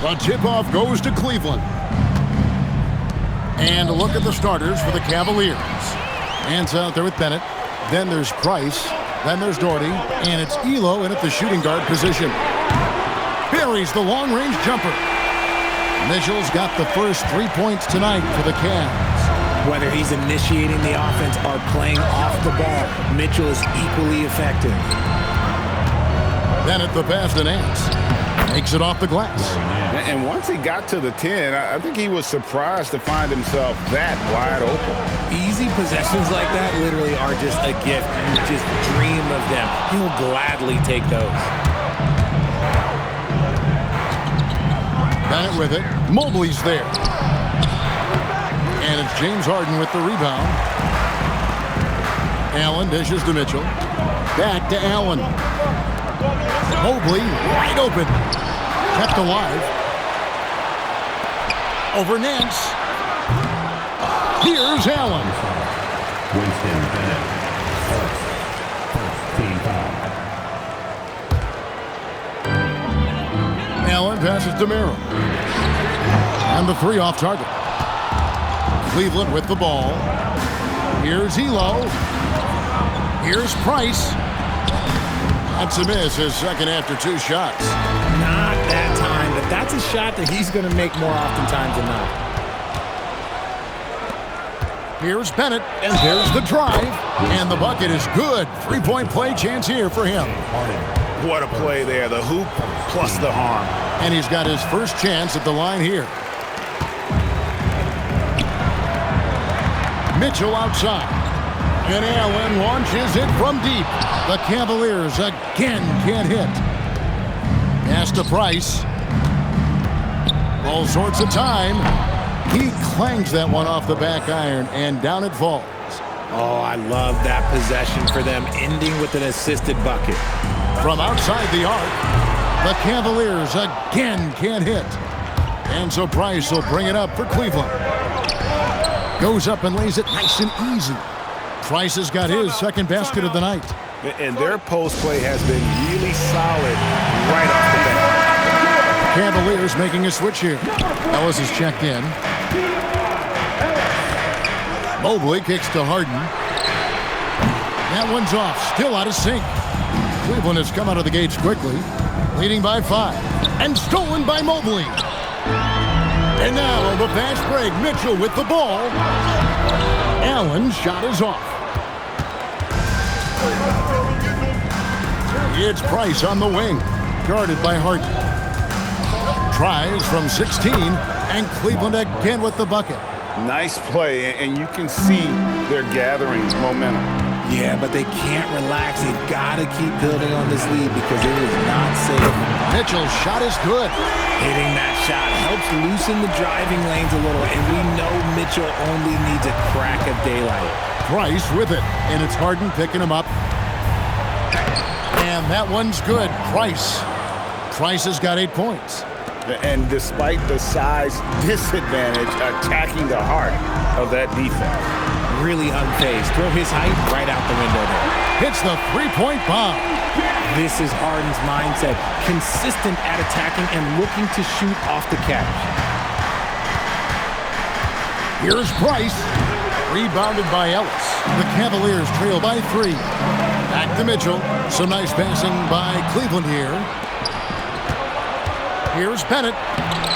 The tip-off goes to Cleveland. And a look at the starters for the Cavaliers. Hands out there with Bennett. Then there's Price. Then there's Doherty. And it's Elo in at the shooting guard position. Buries the long-range jumper. Mitchell's got the first 3 points tonight for the Cavs. Whether he's initiating the offense or playing off the ball, Mitchell is equally effective. Bennett the pass to Nance. Takes it off the glass. And once he got to the 10, I think he was surprised to find himself that wide open. Easy possessions like that literally are just a gift. You just dream of them. He'll gladly take those. Bennett with it. Mobley's there. And it's James Harden with the rebound. Allen dishes to Mitchell. Back to Allen. Mobley wide open. Kept alive. Over Nance. Here's Allen. Winston Bennett. Team foul. Allen passes to Merrill. And the three off target. Cleveland with the ball. Here's Elo. Here's Price. That's a miss, his second after 2 shots. Not that time, but that's a shot that he's going to make more oftentimes than not. Here's Bennett, and there's the drive. And the bucket is good. 3-point play chance here for him. What a play there. The hoop plus the harm. And he's got his first chance at the line here. Mitchell outside. And Allen launches it from deep. The Cavaliers again can't hit. Pass to Price. All sorts of time. He clangs that one off the back iron, and down it falls. Oh, I love that possession for them, ending with an assisted bucket. From outside the arc, the Cavaliers again can't hit. And so Price will bring it up for Cleveland. Goes up and lays it nice and easy. Price has got his second basket of the night. And their post play has been really solid right off the bat. Cavaliers making a switch here. Ellis is checked in. Mobley kicks to Harden. That one's off. Still out of sync. Cleveland has come out of the gates quickly. Leading by 5. And stolen by Mobley. And now on the fast break, Mitchell with the ball. Allen's shot is off. It's Price on the wing. Guarded by Harden. Tries from 16. And Cleveland again with the bucket. Nice play, and you can see they're gathering momentum. Yeah, but they can't relax. They've got to keep building on this lead because it is not safe. Mitchell's shot is good. Hitting that shot helps loosen the driving lanes a little, and we know Mitchell only needs a crack of daylight. Price with it, and it's Harden picking him up. And that one's good. Price has got 8 points. And despite the size disadvantage, attacking the heart of that defense. Really unfazed. Throw his height right out the window there. Hits the three-point bomb. This is Harden's mindset. Consistent at attacking and looking to shoot off the catch. Here's Price. Rebounded by Ellis. The Cavaliers trail by 3. Back to Mitchell. Some nice passing by Cleveland here. Here's Bennett.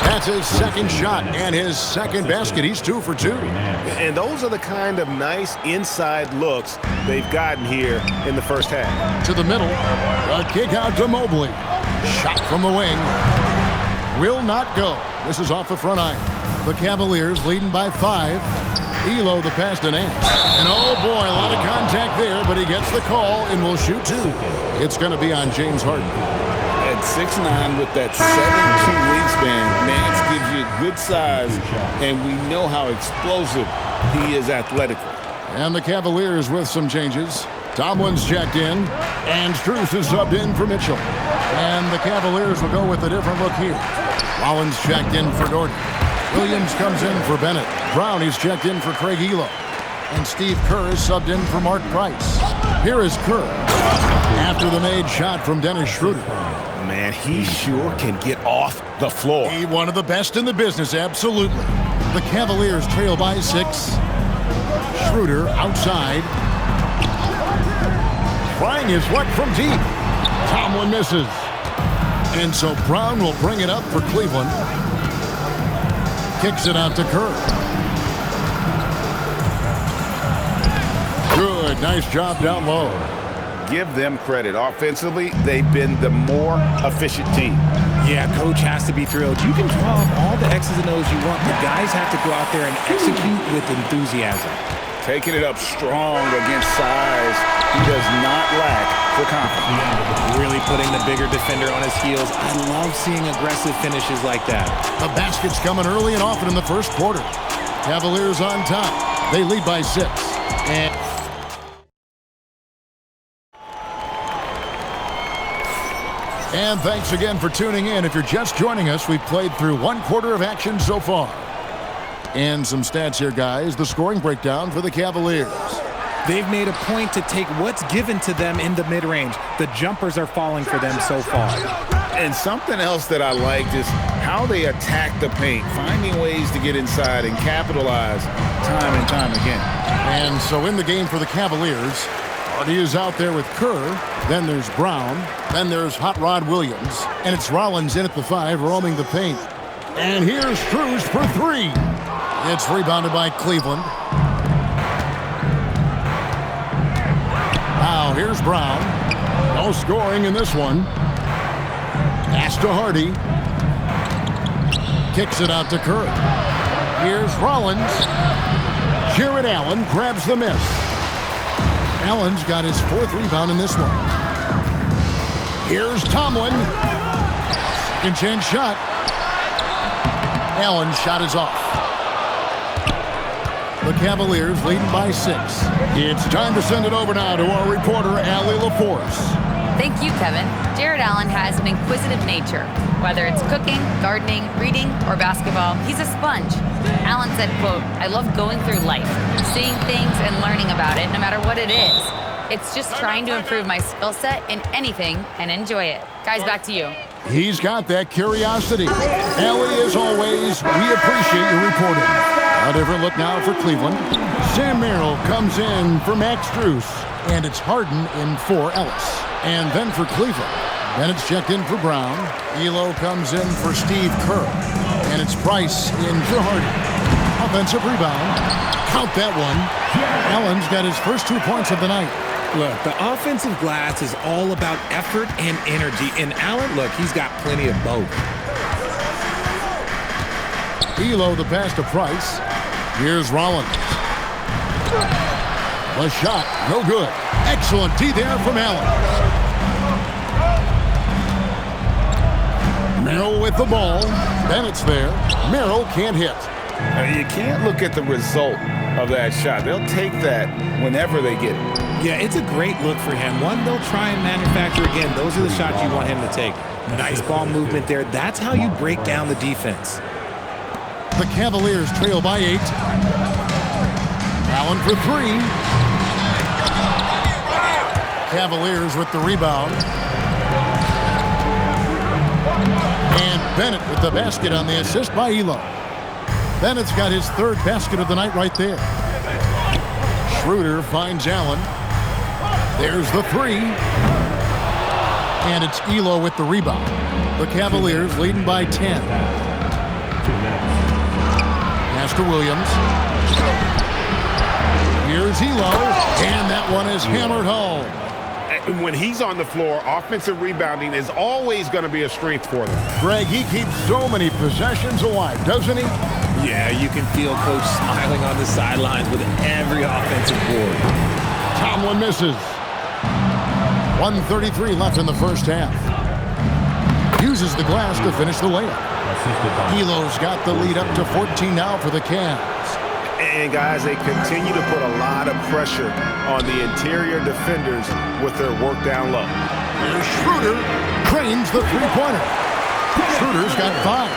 That's his second shot and his second basket. He's 2 for 2. And those are the kind of nice inside looks they've gotten here in the first half. To the middle. A kick out to Mobley. Shot from the wing. Will not go. This is off the front iron. The Cavaliers leading by 5. Elo the pass to Nance. And oh boy, a lot of contact there, but he gets the call and will shoot 2. It's going to be on James Harden. At 6'9" with that 7'2" wingspan, Nance gives you good size, and we know how explosive he is athletically. And the Cavaliers with some changes. Tomlin's checked in, and Strus is subbed in for Mitchell. And the Cavaliers will go with a different look here. Rollins checked in for Doherty. Williams comes in for Bennett. Brown is checked in for Craig Elo. And Steve Kerr is subbed in for Mark Price. Here is Kerr after the made shot from Dennis Schroeder. man, he sure can get off the floor. He one of the best in the business, absolutely. The Cavaliers trail by 6. Schroeder outside. Trying his luck from deep. Tomlin misses. And so Brown will bring it up for Cleveland. Kicks it out to Kerr. Good, nice job down low. Give them credit. Offensively, they've been the more efficient team. Yeah, coach has to be thrilled. You can draw up all the X's and O's you want. The guys have to go out there and execute with enthusiasm. Taking it up strong against size. He does not lack for confidence. Really putting the bigger defender on his heels. I love seeing aggressive finishes like that. The basket's coming early and often in the first quarter. Cavaliers on top. They lead by 6. And thanks again for tuning in. If you're just joining us, we've played through 1 quarter of action so far. And some stats here, guys. The scoring breakdown for the Cavaliers. They've made a point to take what's given to them in the mid-range. The jumpers are falling for them so far. And something else that I liked is how they attack the paint, finding ways to get inside and capitalize time and time again. And so in the game for the Cavaliers, Hardy is out there with Kerr. Then there's Brown. Then there's Hot Rod Williams. And it's Rollins in at the 5, roaming the paint. And here's Strus for 3. It's rebounded by Cleveland. Now here's Brown. No scoring in this one. Pass to Hardy. Kicks it out to Kerr. Here's Rollins. Jared Allen grabs the miss. Allen's got his 4th rebound in this one. Here's Tomlin. Second chance shot. Allen's shot is off. The Cavaliers leading by 6. It's time to send it over now to our reporter, Allie LaForce. Thank you, Kevin. Jared Allen has an inquisitive nature. Whether it's cooking, gardening, reading, or basketball, he's a sponge. Allen said, quote, "I love going through life, seeing things and learning about it no matter what it is. It's just trying to improve my skill set in anything and enjoy it." Guys, back to you. He's got that curiosity. Allie, as always, we appreciate your reporting. A different look now for Cleveland. Sam Merrill comes in for Max Strus, and it's Harden in for Ellis. And then for Cleveland, Bennett's checked in for Brown. Elo comes in for Steve Kerr. And it's Price in for Hardy. Offensive rebound. Count that one. Allen's got his first 2 points of the night. Look, the offensive glass is all about effort and energy. And Allen, look, he's got plenty of both. Elo the pass to Price. Here's Rollins. The shot, no good. Excellent D there from Allen. Merrill with the ball. Bennett's there. Merrill can't hit. You can't look at the result of that shot. They'll take that whenever they get it. Yeah, it's a great look for him. One they'll try and manufacture again. Those are the shots you want him to take. Nice ball movement there. That's how you break down the defense. The Cavaliers trail by 8. Allen for 3. Cavaliers with the rebound. And Bennett with the basket on the assist by Elo. Bennett's got his 3rd basket of the night right there. Schroeder finds Allen. There's the 3. And it's Elo with the rebound. The Cavaliers leading by 10. Pass to Williams. Here's Elo. And that one is hammered home. When he's on the floor, offensive rebounding is always going to be a strength for them. Greg, he keeps so many possessions alive, doesn't he? Yeah, you can feel Coach smiling on the sidelines with every offensive board. Tomlin misses. 1:33 left in the first half. Uses the glass to finish the layup. Elo's got the lead up to 14 now for the Cavs. And, guys, they continue to put a lot of pressure on the interior defenders with their work down low. Here's Schroeder. Cranes the three-pointer. Schroeder's got 5.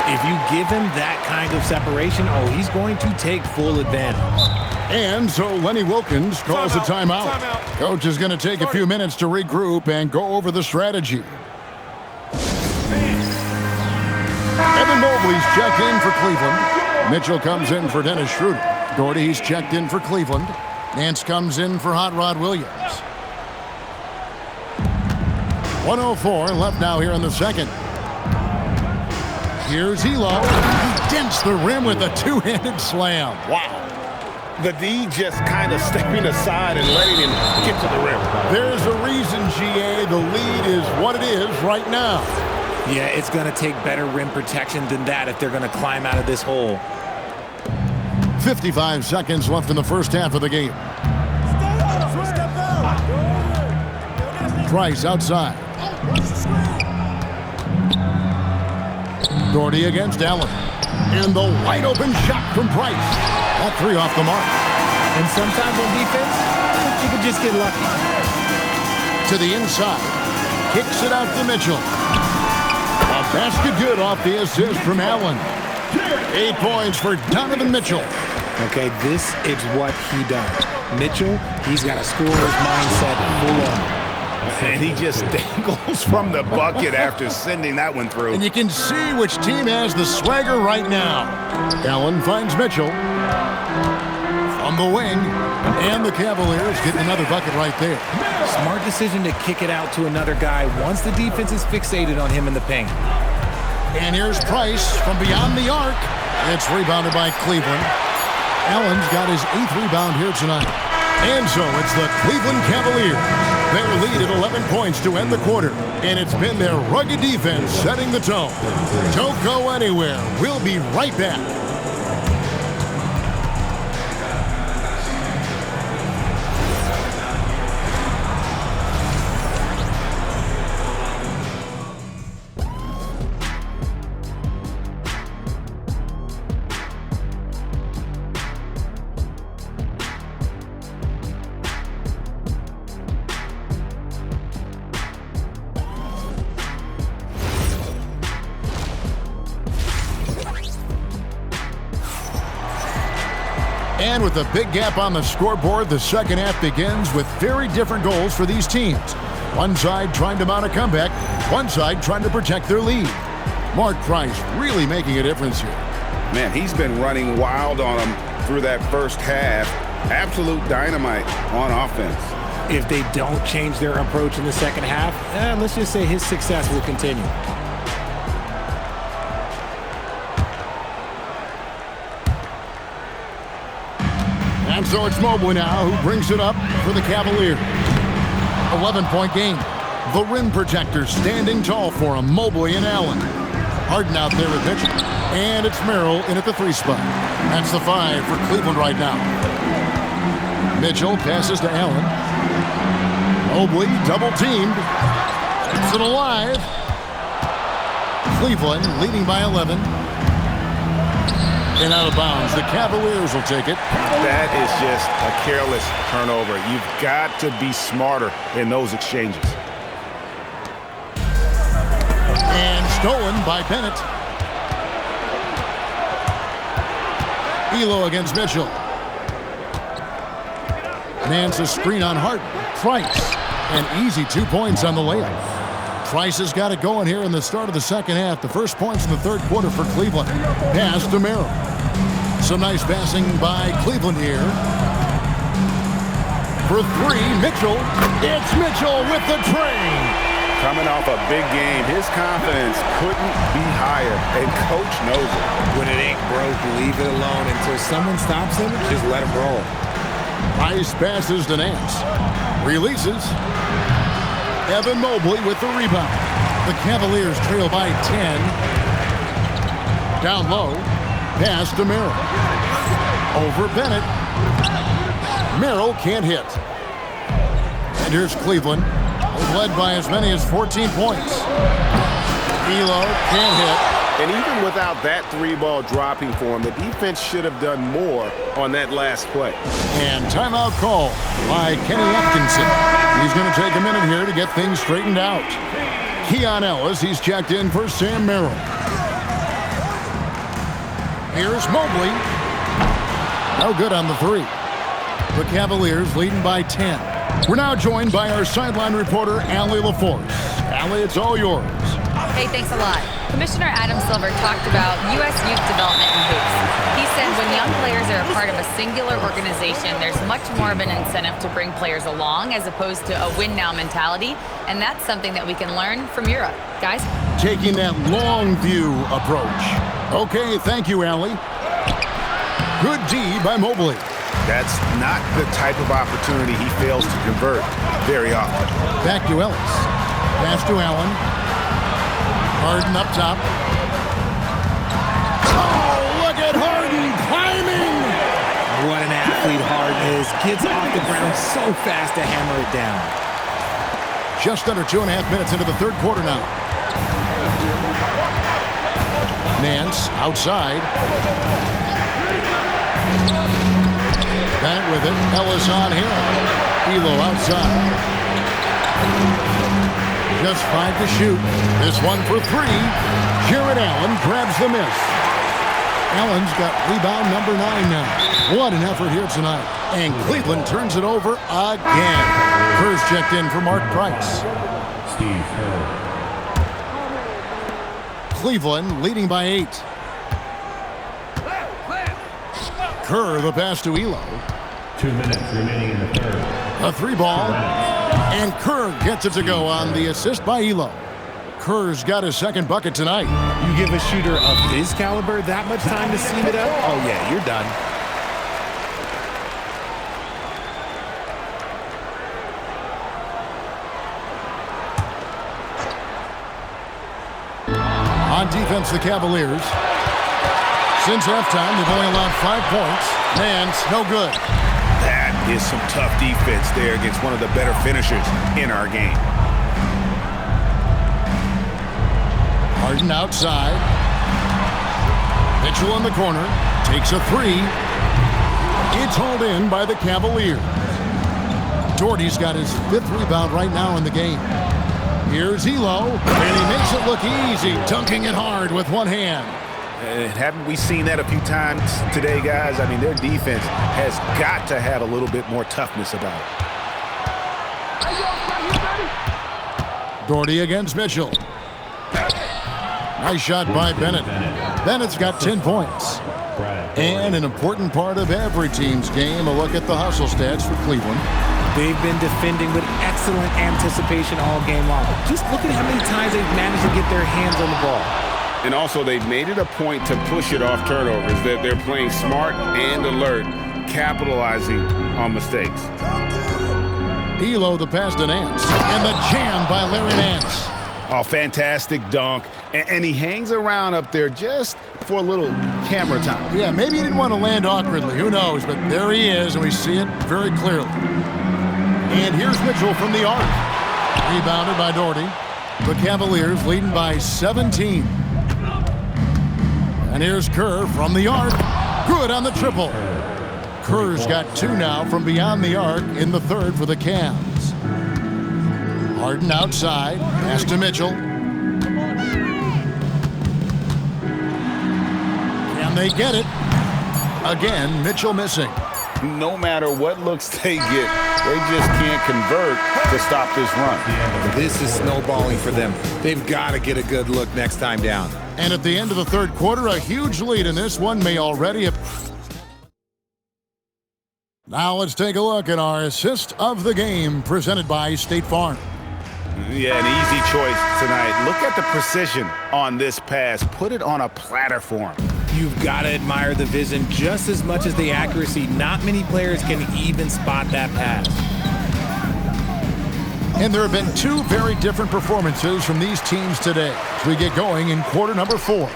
If you give him that kind of separation, he's going to take full advantage. And so Lenny Wilkins calls a timeout. Coach is going to take a few minutes to regroup and go over the strategy. Evan Mobley's checked in for Cleveland. Mitchell comes in for Dennis Schroeder. Doherty, he's checked in for Cleveland. Nance comes in for Hot Rod Williams. 1:04 left now here in the second. Here's Elo. He dents the rim with a two-handed slam. Wow. The D just kind of stepping aside and letting him get to the rim. There's a reason, GA. The lead is what it is right now. Yeah, it's going to take better rim protection than that if they're going to climb out of this hole. 55 seconds left in the first half of the game. Price outside. Doherty against Allen. And the wide open shot from Price. That three off the mark. And sometimes on defense, you can just get lucky. To the inside. Kicks it out to Mitchell. A basket good off the assist from Allen. 8 points for Donovan Mitchell. Okay, this is what he does. Mitchell, he's got a scorer's mindset full on. And he just dangles from the bucket after sending that one through. And you can see which team has the swagger right now. Allen finds Mitchell from the wing. And the Cavaliers getting another bucket right there. Smart decision to kick it out to another guy once the defense is fixated on him in the paint. And here's Price from beyond the arc. It's rebounded by Cleveland. Allen's got his 8th rebound here tonight. And so it's the Cleveland Cavaliers. Their lead at 11 points to end the quarter. And it's been their rugged defense setting the tone. Don't go anywhere. We'll be right back. And with a big gap on the scoreboard, the second half begins with very different goals for these teams. One side trying to mount a comeback, one side trying to protect their lead. Mark Price really making a difference here. Man, he's been running wild on them through that first half. Absolute dynamite on offense. If they don't change their approach in the second half, let's just say his success will continue. And so it's Mobley now who brings it up for the Cavaliers. 11-point game. The rim protectors standing tall for him, Mobley and Allen. Harden out there with Mitchell. And it's Merrill in at the 3 spot. That's the 5 for Cleveland right now. Mitchell passes to Allen. Mobley double-teamed. Keeps it alive. Cleveland leading by 11. And out of bounds. The Cavaliers will take it. That is just a careless turnover. You've got to be smarter in those exchanges. And stolen by Bennett. Elo against Mitchell. Nance's screen on Harden. Price. An easy 2 points on the layup. Price has got it going here in the start of the second half. The first points in the third quarter for Cleveland. Pass to Merrill. Some nice passing by Cleveland here. For 3, Mitchell. It's Mitchell with the train. Coming off a big game, his confidence couldn't be higher, and Coach knows it. When it ain't broke, leave it alone until someone stops him. Just let him roll. Price passes to Nance. Releases. Evan Mobley with the rebound. The Cavaliers trail by 10. Down low. Pass to Merrill. Over Bennett. Merrill can't hit. And here's Cleveland, led by as many as 14 points. Elo can't hit. And even without that 3-ball dropping for him, the defense should have done more on that last play. And timeout call by Kenny Atkinson. He's going to take a minute here to get things straightened out. Keon Ellis, he's checked in for Sam Merrill. Here's Mobley. No good on the 3. The Cavaliers leading by 10. We're now joined by our sideline reporter, Allie LaForce. Allie, it's all yours. Hey, thanks a lot. Commissioner Adam Silver talked about U.S. youth development in hoops. He said when young players are a part of a singular organization, there's much more of an incentive to bring players along as opposed to a win-now mentality, and that's something that we can learn from Europe. Guys? Taking that long view approach. Okay, thank you, Allie. Good D by Mobley. That's not the type of opportunity he fails to convert very often. Back to Ellis. Pass to Allen. Harden up top. Oh, look at Harden climbing! What an athlete Harden is. Gets off the ground so fast to hammer it down. Just under 2.5 minutes into the third quarter now. Nance outside. Back with it. Ellis on him. Elo outside. Just 5 to shoot. This one for 3. Jared Allen grabs the miss. Allen's got rebound number 9 now. What an effort here tonight. And Cleveland turns it over again. Kerr's checked in for Mark Price. Steve Kerr. Cleveland leading by 8. Kerr the pass to Elo. 2 minutes remaining in the third. A 3-ball. And Kerr gets it to go on the assist by Elo. Kerr's got his second bucket tonight. You give a shooter of his caliber that much time to seam it up? Oh, yeah, you're done. On defense, the Cavaliers. Since halftime, they've only allowed 5 points. Nance, no good. That is some tough defense there against one of the better finishers in our game. Harden outside. Mitchell in the corner. Takes a 3. It's hauled in by the Cavaliers. Doherty's got his 5th rebound right now in the game. Here's Elo, and he makes it look easy, dunking it hard with one hand. Haven't we seen that a few times today, guys? I mean, their defense has got to have a little bit more toughness about it. Doherty against Mitchell. Nice shot by Bennett. Bennett's got 10 points. And an important part of every team's game, a look at the hustle stats for Cleveland. They've been defending with excellent anticipation all game long. Just look at how many times they've managed to get their hands on the ball. And also, they've made it a point to push it off turnovers. They're playing smart and alert, capitalizing on mistakes. Elo the pass to Nance. And the jam by Larry Nance. Oh, fantastic dunk. And he hangs around up there just for a little camera time. Yeah, maybe he didn't want to land awkwardly. Who knows? But there he is, and we see it very clearly. And here's Mitchell from the arc. Rebounded by Doherty. The Cavaliers leading by 17. And here's Kerr from the arc. Good on the triple. Kerr's got 2 now from beyond the arc in the third for the Cavs. Harden outside. Pass to Mitchell. And they get it. Again, Mitchell missing. No matter what looks they get, they just can't convert to stop this run. This is snowballing for them. They've got to get a good look next time down. And at the end of the third quarter, a huge lead in this one may already have... Now let's take a look at our assist of the game presented by State Farm. Yeah, an easy choice tonight. Look at the precision on this pass. Put it on a platter for him. You've got to admire the vision just as much as the accuracy. Not many players can even spot that pass. And there have been 2 very different performances from these teams today as we get going in quarter number 4.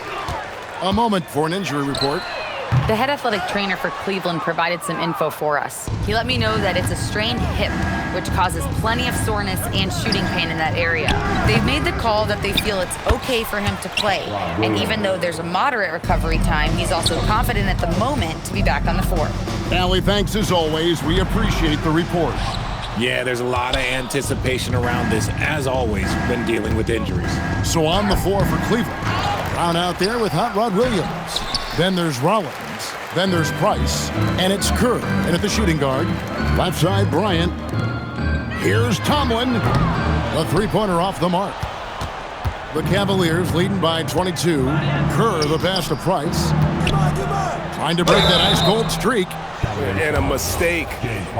A moment for an injury report. The head athletic trainer for Cleveland provided some info for us. He let me know that it's a strained hip, which causes plenty of soreness and shooting pain in that area. They've made the call that they feel it's okay for him to play. And even though there's a moderate recovery time, he's also confident at the moment to be back on the floor. Allie, thanks as always. We appreciate the report. Yeah, there's a lot of anticipation around this, as always, when dealing with injuries. So on the floor for Cleveland. Brown out there with Hot Rod Williams. Then there's Rollins. Then there's Price. And it's Kerr. And at the shooting guard, left side Bryant. Here's Tomlin. The 3-pointer off the mark. The Cavaliers leading by 22. Kerr, the pass to Price. Trying to break that ice-cold streak. And a mistake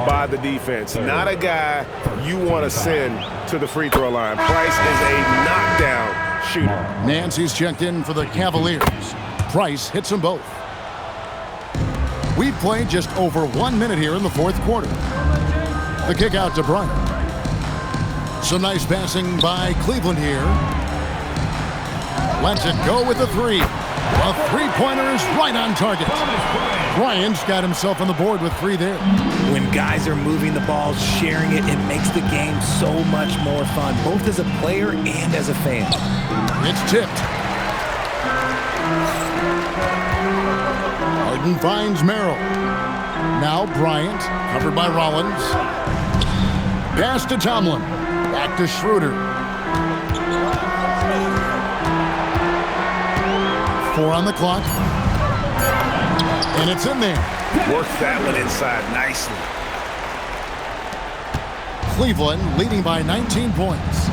by the defense. Not a guy you want to send to the free throw line. Price is a knockdown shooter. Nancy's checked in for the Cavaliers. Price hits them both. We've played just over 1 minute here in the fourth quarter. The kick out to Bryant. Some nice passing by Cleveland here. Lets it go with the three. A three-pointer is right on target. Bryant's got himself on the board with 3 there. When guys are moving the ball, sharing it, it makes the game so much more fun, both as a player and as a fan. It's tipped. Harden finds Merrill. Now Bryant, covered by Rollins. Pass to Tomlin. Back to Schroeder. 4 on the clock. And it's in there. Works that one inside nicely. Cleveland leading by 19 points.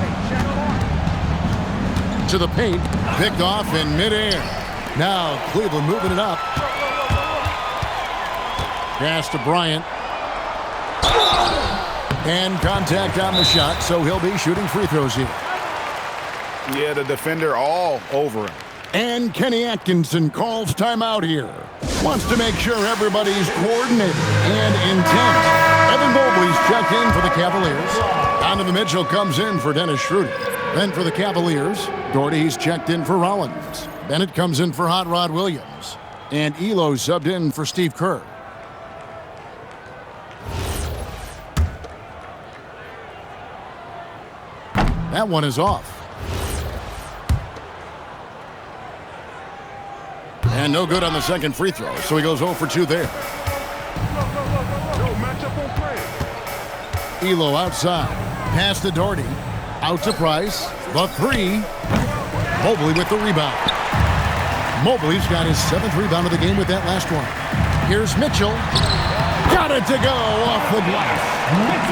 To the paint. Picked off in midair. Now Cleveland moving it up. Pass to Bryant. And contact on the shot, so he'll be shooting free throws here. Yeah, the defender all over him. And Kenny Atkinson calls timeout here. Wants to make sure everybody's coordinated and intent. Evan Mobley's checked in for the Cavaliers. Donovan Mitchell comes in for Dennis Schroeder. Then for the Cavaliers, Doherty's checked in for Rollins. Bennett comes in for Hot Rod Williams. And Elo subbed in for Steve Kerr. That one is off. And no good on the second free throw, so he goes 0 for 2 there. Elo outside. Pass to Doherty. Out to Price. The 3. Mobley with the rebound. Mobley's got his 7th rebound of the game with that last one. Here's Mitchell. Got it to go off the glass.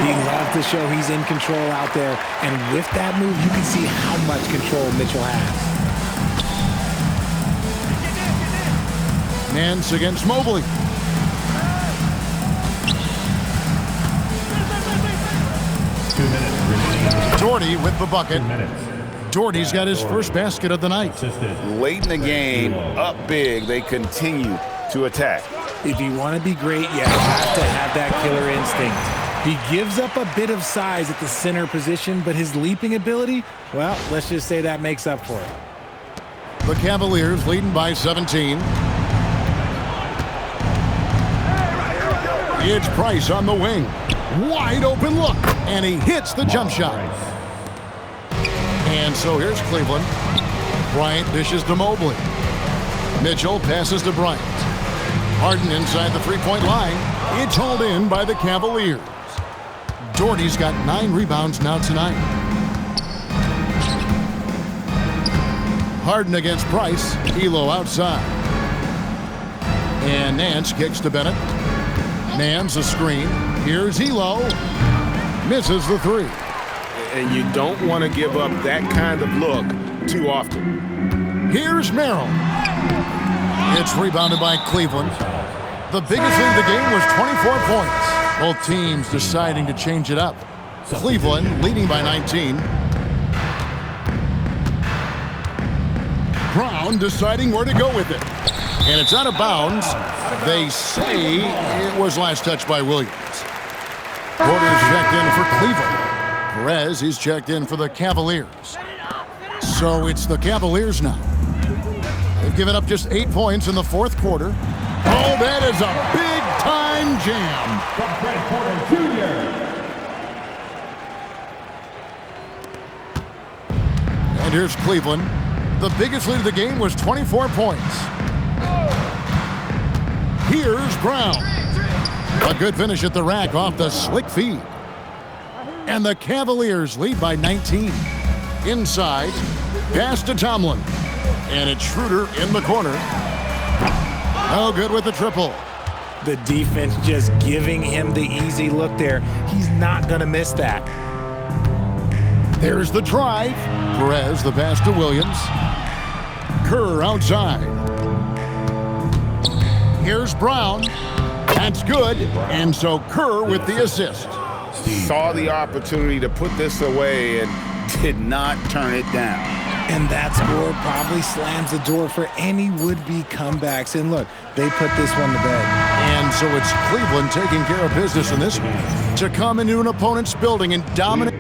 He loves to show he's in control out there. And with that move, you can see how much control Mitchell has. Nance against Mobley. Doherty with the bucket. Doherty's got his first basket of the night. Late in the game, up big, they continue to attack. If you want to be great, you have to have that killer instinct. He gives up a bit of size at the center position, but his leaping ability, well, let's just say that makes up for it. The Cavaliers leading by 17. It's Price on the wing. Wide open look, and he hits the jump shot. And so here's Cleveland. Bryant dishes to Mobley. Mitchell passes to Bryant. Harden inside the three-point line. It's hauled in by the Cavaliers. Doherty's got 9 rebounds now tonight. Harden against Price. Elo outside. And Nance kicks to Bennett. Nance a screen. Here's Elo. Misses the 3. And you don't want to give up that kind of look too often. Here's Merrill. It's rebounded by Cleveland. The biggest lead of the game was 24 points. Both teams deciding to change it up. Cleveland leading by 19. Brown deciding where to go with it. And it's out of bounds. They say it was last touched by Williams. Porter's checked in for Cleveland. Perez, he's checked in for the Cavaliers. So it's the Cavaliers now. They've given up just 8 points in the fourth quarter. Oh, that is a big-time jam. And here's Cleveland. The biggest lead of the game was 24 points. Here's Brown. A good finish at the rack off the slick feed. And the Cavaliers lead by 19. Inside, pass to Tomlin. And it's Schroeder in the corner. No good with the triple. The defense just giving him the easy look there. He's not going to miss that. There's the drive. Perez, the pass to Williams. Kerr outside. Here's Brown. That's good. And so Kerr with the assist. Saw the opportunity to put this away and did not turn it down. And that score probably slams the door for any would-be comebacks. And look, they put this one to bed. And so it's Cleveland taking care of business in this one to come into an opponent's building and dominate.